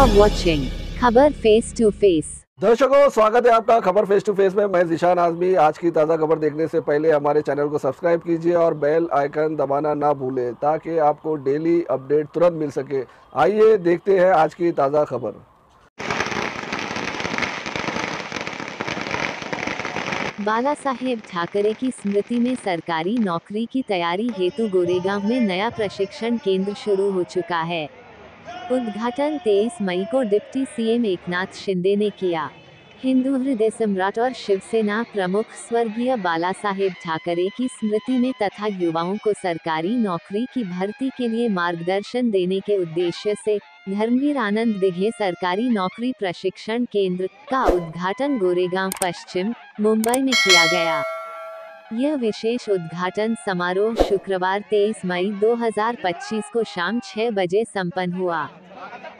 are watching खबर face to face. दर्शकों, स्वागत है आपका खबर फेस टू फेस में। मैं ज़ीशान आज़मी। आज की ताज़ा खबर देखने से पहले हमारे चैनल को सब्सक्राइब कीजिए और बेल आइकन दबाना ना भूलें ताकि आपको डेली अपडेट तुरंत मिल सके। आइए देखते हैं आज की ताज़ा खबर। बाला साहेब ठाकरे की स्मृति में सरकारी नौकरी की तैयारी हेतु गोरेगांव में नया प्रशिक्षण केंद्र शुरू हो चुका है। उद्घाटन 23 मई को डिप्टी सीएम एकनाथ शिंदे ने किया। हिंदू हृदय सम्राट और शिवसेना प्रमुख स्वर्गीय बाला साहेब ठाकरे की स्मृति में तथा युवाओं को सरकारी नौकरी की भर्ती के लिए मार्गदर्शन देने के उद्देश्य से धर्मवीर आनंद दिघे सरकारी नौकरी प्रशिक्षण केंद्र का उद्घाटन गोरेगांव पश्चिम मुंबई में किया गया। यह विशेष उद्घाटन समारोह शुक्रवार 23 मई 2025 को शाम 6 बजे संपन्न हुआ।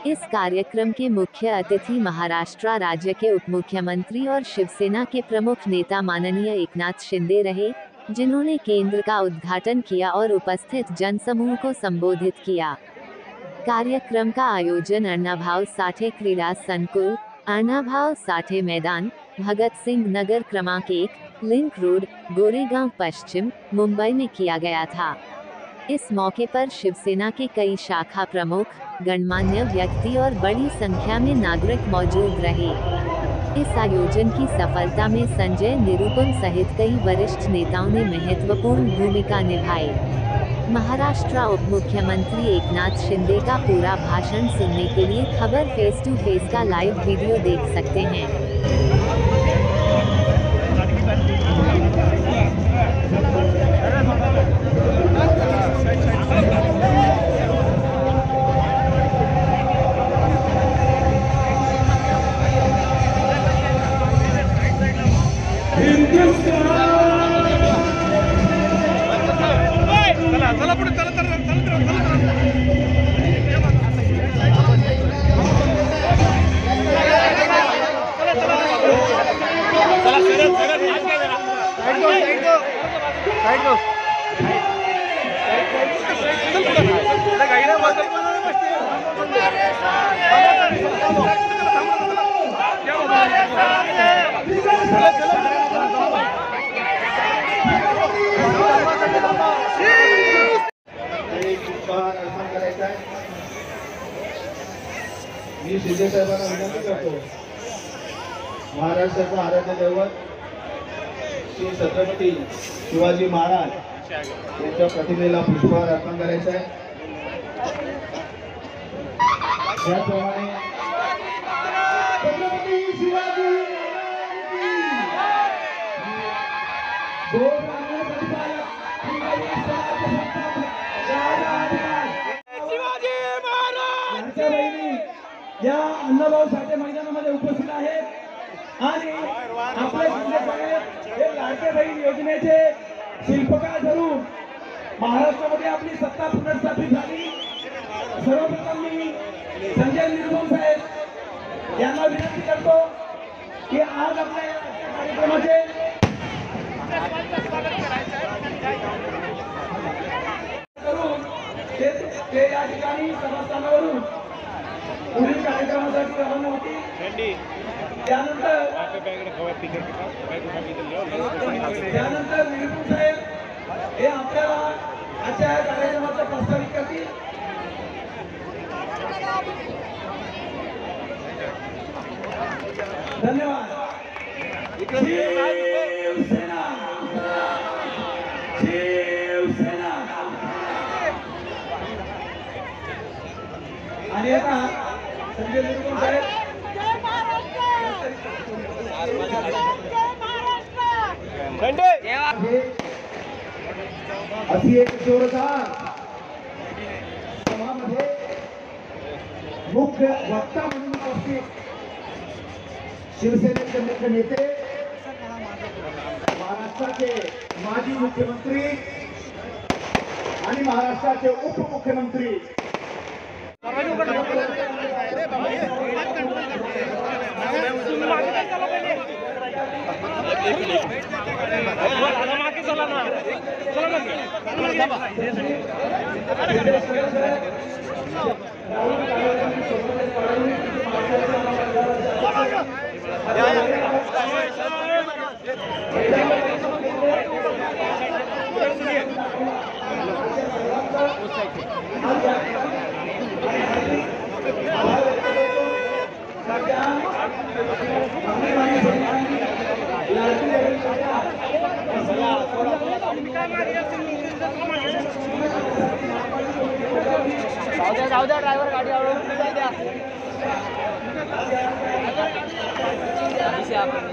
इस कार्यक्रम के मुख्य अतिथि महाराष्ट्र राज्य के उप मुख्यमंत्री और शिवसेना के प्रमुख नेता माननीय एकनाथ शिंदे रहे, जिन्होंने केंद्र का उद्घाटन किया और उपस्थित जनसमूह को संबोधित किया। कार्यक्रम का आयोजन अण्णाभाऊ साठे क्रीडा संकुल, अण्णाभाऊ साठे मैदान, भगत सिंह नगर क्रमांक 1, लिंक रोड, गोरेगांव पश्चिम, मुंबई में किया गया था। इस मौके पर शिवसेना के कई शाखा प्रमुख, गणमान्य व्यक्ति और बड़ी संख्या में नागरिक मौजूद रहे। इस आयोजन की सफलता में संजय निरुपम सहित कई वरिष्ठ नेताओं ने महत्वपूर्ण भूमिका निभाई। महाराष्ट्र उप मुख्यमंत्री एकनाथ शिंदे का पूरा भाषण सुनने के लिए खबर फेस टू फेस का लाइव वीडियो देख सकते हैं। मी शिंदे साहेबांना विनंती करतो, महाराष्ट्राचा आराध्य दैवत श्री छत्रपती शिवाजी महाराज यांच्या प्रतिमेला पुष्पहार अर्पण करायचा आहे। त्याप्रमाणे छत्रपती शिवाजी या अण्णाभाऊ साठे मैदानामध्ये उपस्थित आहेत आणि आपले हे लाडके बहीण योजनेचे शिल्पकार ठरून महाराष्ट्रामध्ये आपली सत्ता पुनर्स्थापित झाली। सर्वप्रथम मी संजय निरुपम साहेब यांना विनंती करतो की आज आपल्या कार्यक्रमाचे करून ते या ठिकाणी सभास्थानावरून पुढील कार्यक्रमासाठी रवाना होती। त्यानंतर निरुपम साहेब हे आपल्याला आजच्या कार्यक्रमाचा प्रस्तावित करतील। धन्यवाद। शिवसेना शिवसेना। आणि आता संजय निरुपम साहेब अशी एक जोरदार सभामध्ये मुख्य वक्ता म्हणून उपस्थित शिवसेनेचे मुख्य नेते, महाराष्ट्राचे माजी मुख्यमंत्री आणि महाराष्ट्राचे उपमुख्यमंत्री जाऊ द्या ड्रायव्हर गाडी हळूहळू द्या. आपण